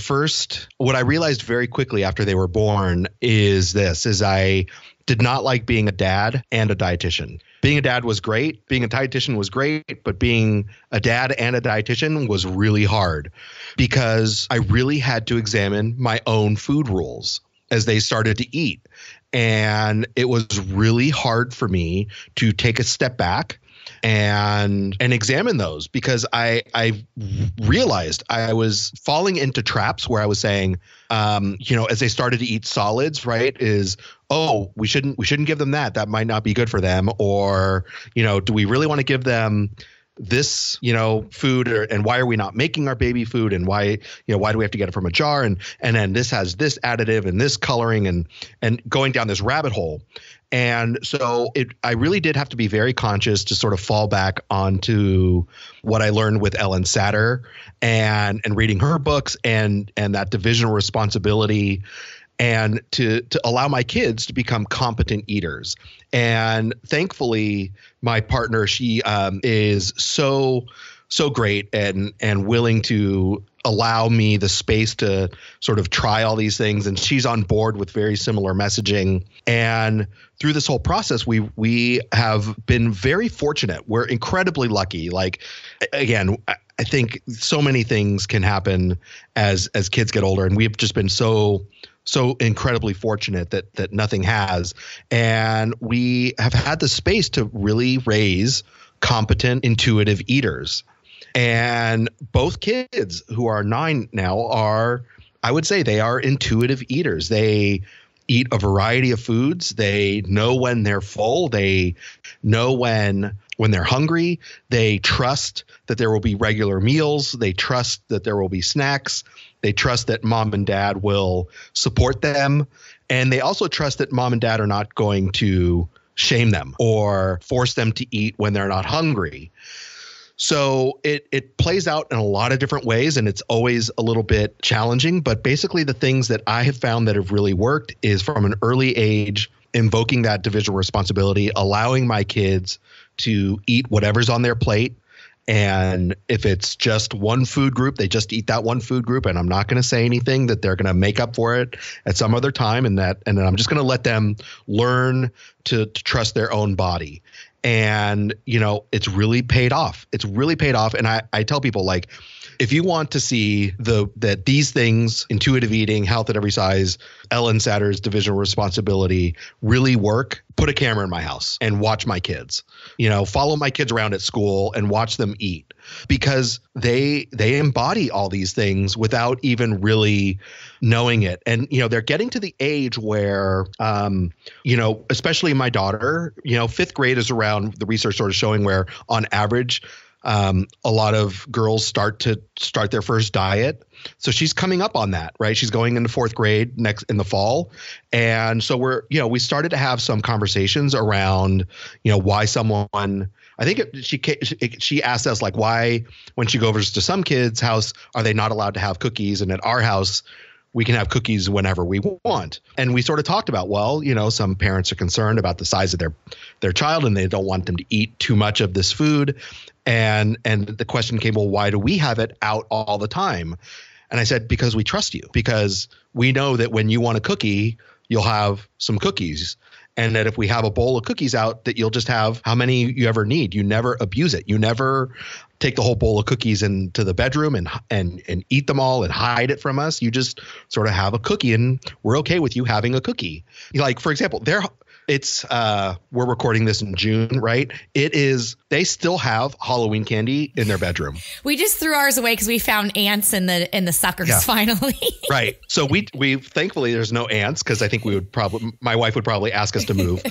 What I realized very quickly after they were born is I did not like being a dad and a dietitian. Being a dad was great. Being a dietitian was great. But being a dad and a dietitian was really hard because I really had to examine my own food rules as they started to eat. And it was really hard for me to take a step back and examine those because I realized I was falling into traps where I was saying, you know, as they started to eat solids, right, we shouldn't give them that. That might not be good for them. Or, you know, do we really want to give them this, you know, food, and why are we not making our baby food, and why do we have to get it from a jar, and then this has this additive and this coloring and going down this rabbit hole. And so I really did have to be very conscious to sort of fall back onto what I learned with Ellen Satter and reading her books and that division of responsibility, and to allow my kids to become competent eaters. And thankfully, my partner, she is so great and willing to allow me the space to sort of try all these things. And she's on board with very similar messaging. And through this whole process, we have been very fortunate. We're incredibly lucky. Like, again, I think so many things can happen as kids get older, and we've just been so incredibly fortunate that nothing has. And we have had the space to really raise competent, intuitive eaters. And both kids who are 9 now I would say they are intuitive eaters. They eat a variety of foods. They know when they're full. They know when they're hungry. They trust that there will be regular meals. They trust that there will be snacks. They trust that mom and dad will support them. And they also trust that mom and dad are not going to shame them or force them to eat when they're not hungry. So it plays out in a lot of different ways, and it's always a little bit challenging. But basically the things that I have found that have really worked is from an early age, invoking that division of responsibility, allowing my kids to eat whatever's on their plate. And if it's just one food group, they just eat that one food group. And I'm not going to say anything that they're going to make up for it at some other time. And then I'm just going to let them learn to trust their own body. And, you know, it's really paid off. It's really paid off. And I tell people, like, if you want to see that these things, intuitive eating, health at every size, Ellen Satter's division of responsibility, really work, put a camera in my house and watch my kids. Follow my kids around at school and watch them eat, because they embody all these things without even really knowing it. And they're getting to the age where especially my daughter, 5th grade is around, the research sort of showing where on average a lot of girls start their first diet. So she's coming up on that, right? She's going into 4th grade next in the fall. And so we started to have some conversations around, why someone, I think she asked us, like, why, when she goes to some kids' house, are they not allowed to have cookies? And at our house, we can have cookies whenever we want. And we sort of talked about, well, some parents are concerned about the size of their child and they don't want them to eat too much of this food. And the question came, well, why do we have it out all the time? And I said, because we trust you, because we know that when you want a cookie, you'll have some cookies. And that if we have a bowl of cookies out, that you'll just have how many you ever need. You never abuse it. You never take the whole bowl of cookies into the bedroom and eat them all and hide it from us. You just sort of have a cookie, and we're okay with you having a cookie. Like, for example, we're recording this in June, right? They still have Halloween candy in their bedroom. We just threw ours away because we found ants in the suckers finally. Right. So we thankfully there's no ants, because I think my wife would probably ask us to move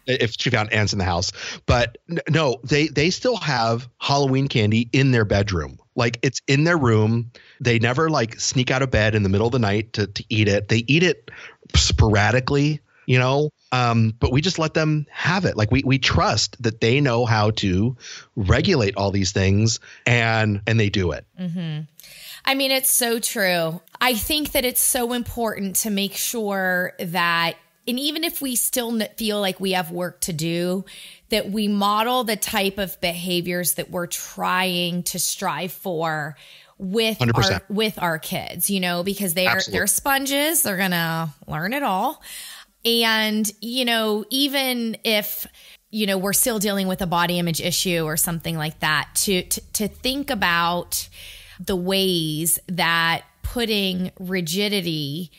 if she found ants in the house. But no, they still have Halloween candy in their bedroom. Like, it's in their room. They never like sneak out of bed in the middle of the night to eat it. They eat it sporadically, but we just let them have it. Like, we trust that they know how to regulate all these things, and they do it. Mm-hmm. I mean, it's so true. I think that it's so important to make sure that, and even if we still feel like we have work to do, that we model the type of behaviors that we're trying to strive for with our kids, because they're sponges. They're going to learn it all. And, even if, we're still dealing with a body image issue or something like that, to think about the ways that putting rigidity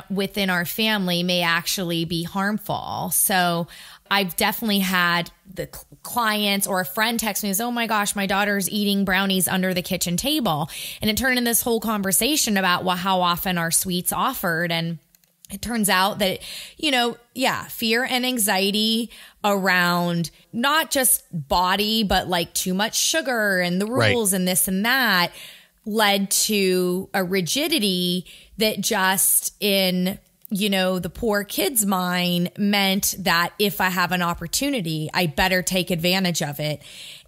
within our family may actually be harmful. So I've definitely had the clients or a friend text me, oh my gosh, my daughter's eating brownies under the kitchen table. And it turned into this whole conversation about how often are sweets offered. And it turns out that, fear and anxiety around not just body, but like too much sugar and the rules and this and that led to a rigidity that just in, the poor kid's mind meant that if I have an opportunity, I better take advantage of it.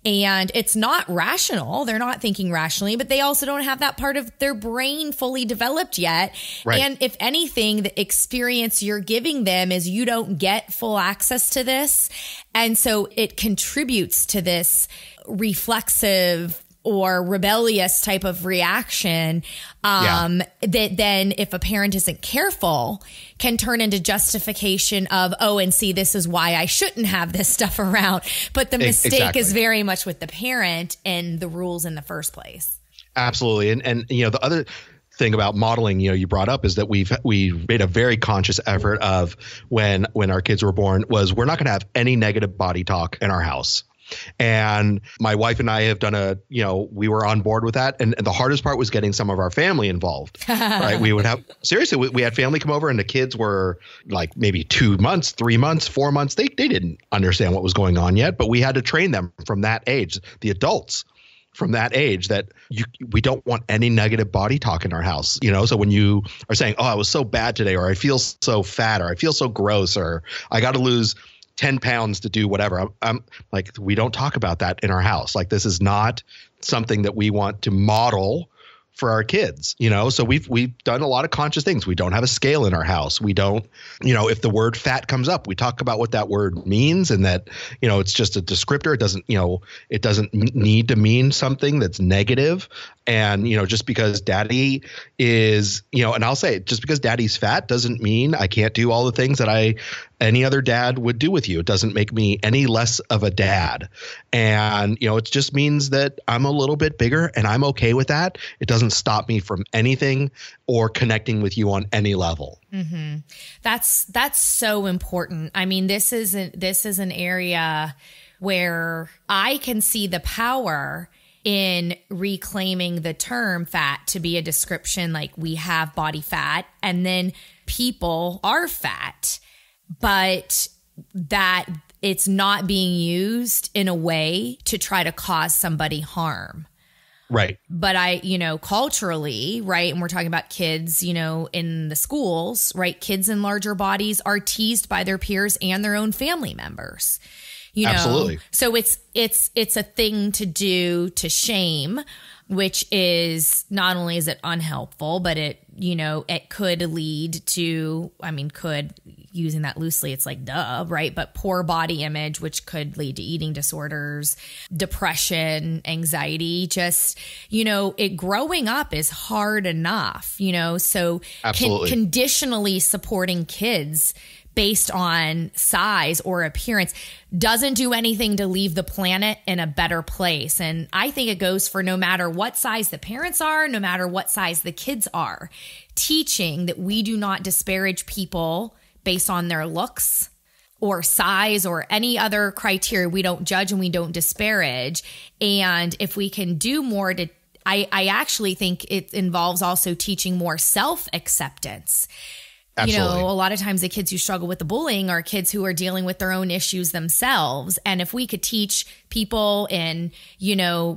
And it's not rational. They're not thinking rationally, but they also don't have that part of their brain fully developed yet. Right. And if anything, the experience you're giving them is you don't get full access to this. And so it contributes to this reflexive or rebellious type of reaction that then, if a parent isn't careful, can turn into justification of, and see, this is why I shouldn't have this stuff around. But the mistake is very much with the parent and the rules in the first place. Absolutely. And the other thing about modeling, you brought up, is that we made a very conscious effort of when our kids were born, was we're not going to have any negative body talk in our house. And my wife and I have done we were on board with that. And the hardest part was getting some of our family involved, right? We had family come over, and the kids were like maybe 2 months, 3 months, 4 months. They didn't understand what was going on yet, but we had to train them from that age, the adults from that age, that we don't want any negative body talk in our house. So when you are saying, I was so bad today, or I feel so fat, or I feel so gross, or I got to lose 10 pounds to do whatever. I'm like, we don't talk about that in our house. Like, this is not something that we want to model for our kids, so we've done a lot of conscious things. We don't have a scale in our house. We don't, if the word fat comes up, we talk about what that word means, and that, it's just a descriptor. It doesn't need to mean something that's negative. And, just because daddy is, and I'll say, just because daddy's fat doesn't mean I can't do all the things that I any other dad would do with you. It doesn't make me any less of a dad. And, it just means that I'm a little bit bigger and I'm okay with that. It doesn't stop me from anything or connecting with you on any level. Mm-hmm. That's so important. I mean, this is an area where I can see the power in reclaiming the term fat to be a description, like we have body fat and then people are fat, but that it's not being used in a way to try to cause somebody harm. Right. But culturally, right, and we're talking about kids, in the schools, right, kids in larger bodies are teased by their peers and their own family members. Absolutely. So it's a thing to do to shame, which is not only is it unhelpful, but it could lead to, using that loosely, it's like duh, right? But poor body image, which could lead to eating disorders, depression, anxiety, just, growing up is hard enough, so conditionally supporting kids based on size or appearance doesn't do anything to leave the planet in a better place. And I think it goes for no matter what size the parents are, no matter what size the kids are, teaching that we do not disparage people based on their looks or size or any other criteria. We don't judge and we don't disparage. And if we can do more to, I actually think it involves also teaching more self-acceptance. Absolutely. A lot of times the kids who struggle with the bullying are kids who are dealing with their own issues themselves. And if we could teach people in,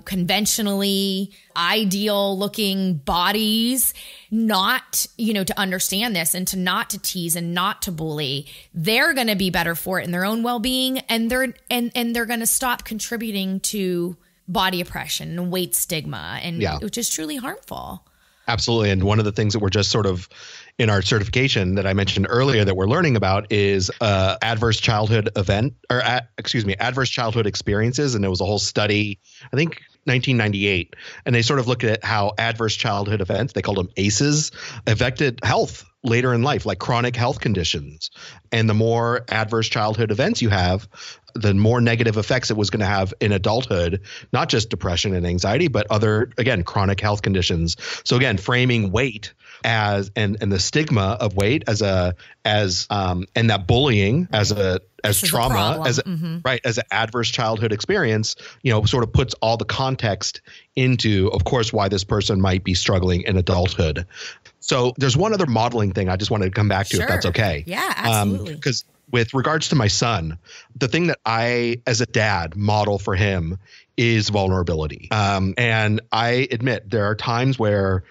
conventionally ideal looking bodies, not, to understand this and to not to tease and not to bully, they're going to be better for it in their own well-being. And they're going to stop contributing to body oppression and weight stigma, which is truly harmful. Absolutely. And one of the things that we're just sort of in our certification that I mentioned earlier that we're learning about is adverse childhood adverse childhood experiences. And there was a whole study, I think 1998, and they sort of looked at how adverse childhood events, they called them ACEs, affected health later in life, like chronic health conditions. And the more adverse childhood events you have, the more negative effects it was going to have in adulthood, not just depression and anxiety, but other, again, chronic health conditions. So again, framing weight as and the stigma of weight as and that bullying as trauma, as an adverse childhood experience, sort of puts all the context into, of course, why this person might be struggling in adulthood. So there's one other modeling thing I just wanted to come back to, if that's okay. Yeah, absolutely. Because with regards to my son, the thing that I, as a dad, model for him is vulnerability. And I admit there are times where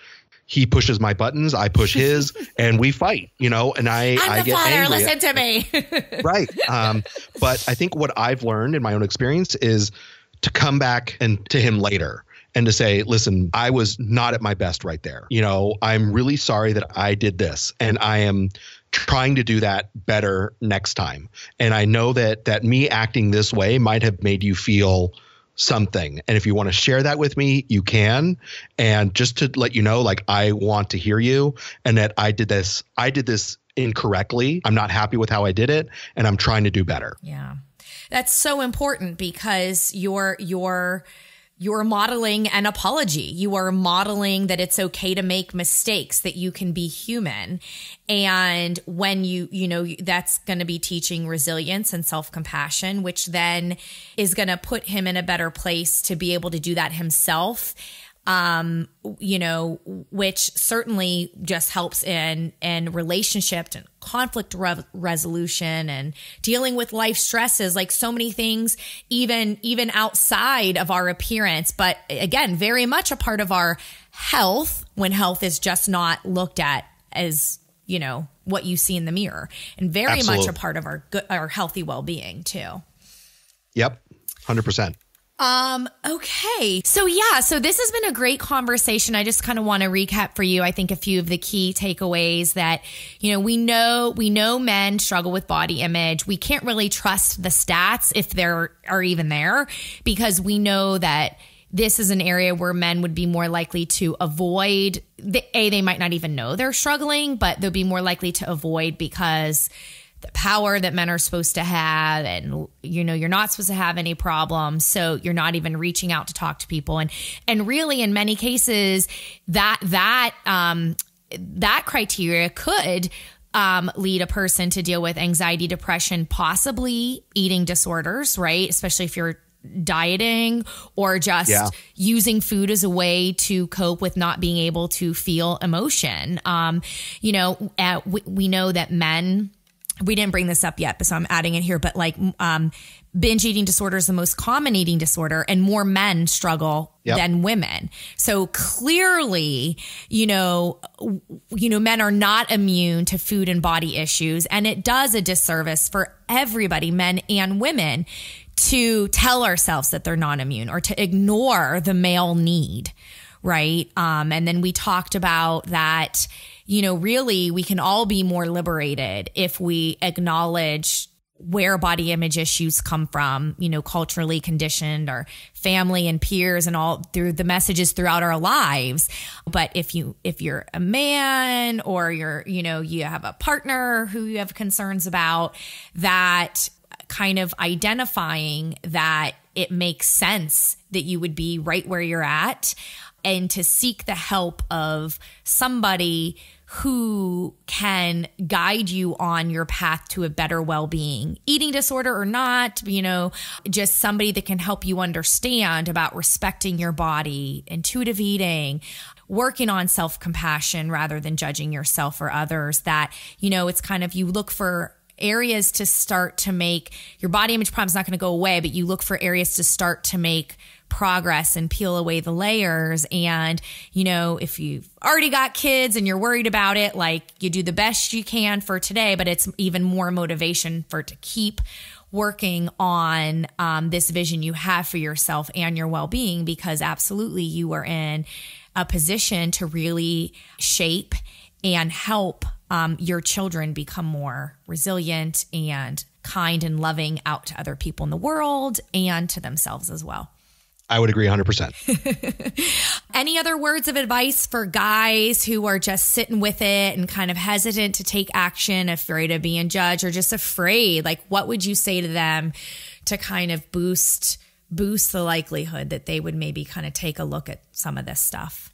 he pushes my buttons, I push his, and we fight, and I get father, angry. listen to me. Right. But I think what I've learned in my own experience is to come back and to him later and to say, listen, I was not at my best right there. I'm really sorry that I did this, and I am trying to do that better next time. And I know that me acting this way might have made you feel something. And if you want to share that with me, you can. And just to let you know, like, I want to hear you, and that I did this incorrectly. I'm not happy with how I did it, and I'm trying to do better. Yeah. That's so important, because you're modeling an apology. You are modeling that it's okay to make mistakes, that you can be human. And when that's going to be teaching resilience and self-compassion, which then is going to put him in a better place to be able to do that himself. Which certainly just helps in relationship and conflict resolution and dealing with life stresses, like so many things, even outside of our appearance. But again, very much a part of our health, when health is just not looked at as, what you see in the mirror, and very much a part of our healthy well-being too. Yep. 100%. Okay. So this has been a great conversation. I just kind of want to recap for you, I think, a few of the key takeaways that, we know men struggle with body image. We can't really trust the stats if there are even there, because we know that this is an area where men would be more likely to avoid. They might not even know they're struggling, but they'll be more likely to avoid because the power that men are supposed to have, and you're not supposed to have any problems, so you're not even reaching out to talk to people, and really in many cases that criteria could lead a person to deal with anxiety, depression, possibly eating disorders, right? Especially if you're dieting or just using food as a way to cope with not being able to feel emotion. We know that men, we didn't bring this up yet, but so I'm adding it here, but like binge eating disorder is the most common eating disorder, and more men struggle than women. So clearly, men are not immune to food and body issues, and it does a disservice for everybody, men and women, to tell ourselves that they're not immune or to ignore the male need, right? And then we talked about that, really we can all be more liberated if we acknowledge where body image issues come from, culturally conditioned, or family and peers and all through the messages throughout our lives. But if you're a man, or you have a partner who you have concerns about, that kind of identifying that it makes sense that you would be right where you're at, and to seek the help of somebody who can guide you on your path to a better well-being, eating disorder or not, just somebody that can help you understand about respecting your body, intuitive eating, working on self-compassion rather than judging yourself or others. That, it's kind of, you look for areas to start to make your body image problem is not going to go away, but you look for areas to start to make progress and peel away the layers. And, if you've already got kids and you're worried about it, like, you do the best you can for today, but it's even more motivation to keep working on this vision you have for yourself and your well-being, because absolutely you are in a position to really shape and help your children become more resilient and kind and loving out to other people in the world and to themselves as well. I would agree 100%. Any other words of advice for guys who are just sitting with it and kind of hesitant to take action, afraid of being judged, or just afraid? Like, what would you say to them to kind of boost the likelihood that they would maybe kind of take a look at some of this stuff?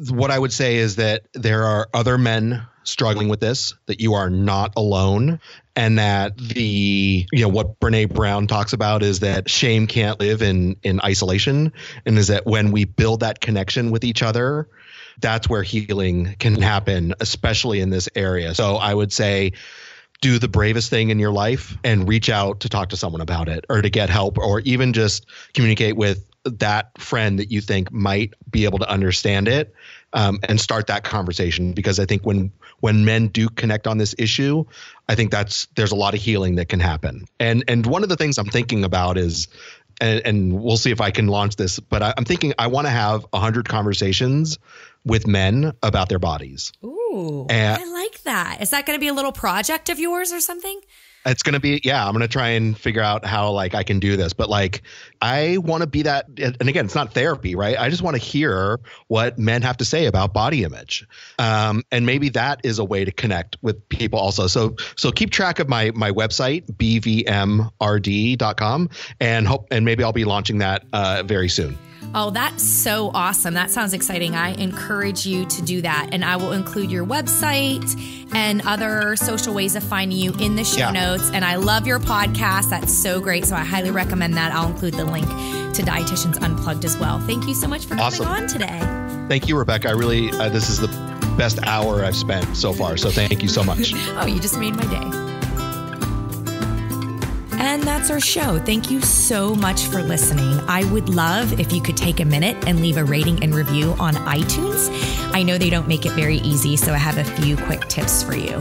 What I would say is that there are other men struggling with this, that you are not alone, and that what Brene Brown talks about is that shame can't live in isolation, and is that when we build that connection with each other, that's where healing can happen, especially in this area. So I would say, do the bravest thing in your life and reach out to talk to someone about it, or to get help, or even just communicate with that friend that you think might be able to understand it, and start that conversation. Because I think when men do connect on this issue, I think there's a lot of healing that can happen. And one of the things I'm thinking about is, and we'll see if I can launch this, but I'm thinking I want to have 100 conversations with men about their bodies. Ooh, I like that. Is that going to be a little project of yours or something? It's going to be, I'm going to try and figure out how I can do this. But I want to be that. And again, it's not therapy, right? I just want to hear what men have to say about body image. And maybe that is a way to connect with people also. So keep track of my website, bvmrd.com, and maybe I'll be launching that very soon. Oh, that's so awesome. That sounds exciting. I encourage you to do that. And I will include your website and other social ways of finding you in the show notes. And I love your podcast. That's so great. So I highly recommend that. I'll include the link to Dietitians Unplugged as well. Thank you so much for coming on today. Thank you, Rebecca. I really, this is the best hour I've spent so far. So thank you so much. Oh, you just made my day. And that's our show. Thank you so much for listening. I would love if you could take a minute and leave a rating and review on iTunes. I know they don't make it very easy, so I have a few quick tips for you.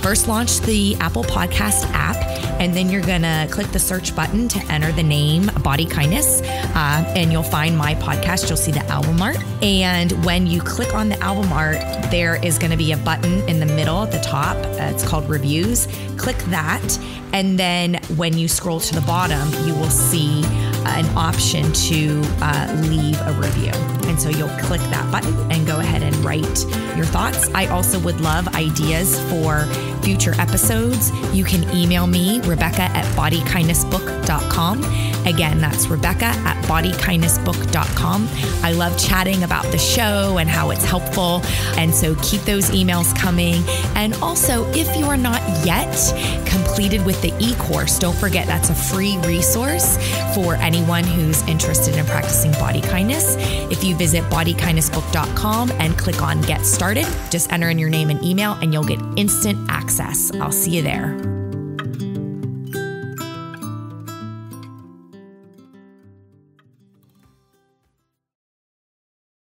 First, launch the Apple Podcast app, and then you're going to click the search button to enter the name Body Kindness, and you'll find my podcast. You'll see the album art. And when you click on the album art, there is going to be a button in the middle at the top. It's called Reviews. Click that. And then when you scroll to the bottom, you will see an option to leave a review. And so you'll click that button and go ahead and write your thoughts. I also would love ideas for future episodes, you can email me, Rebecca@bodykindnessbook.com. Again, that's Rebecca@bodykindnessbook.com. I love chatting about the show and how it's helpful. And so keep those emails coming. And also, if you are not yet completed with the e-course, don't forget that's a free resource for anyone who's interested in practicing body kindness. If you visit bodykindnessbook.com and click on Get Started, just enter in your name and email and you'll get instant access. I'll see you there.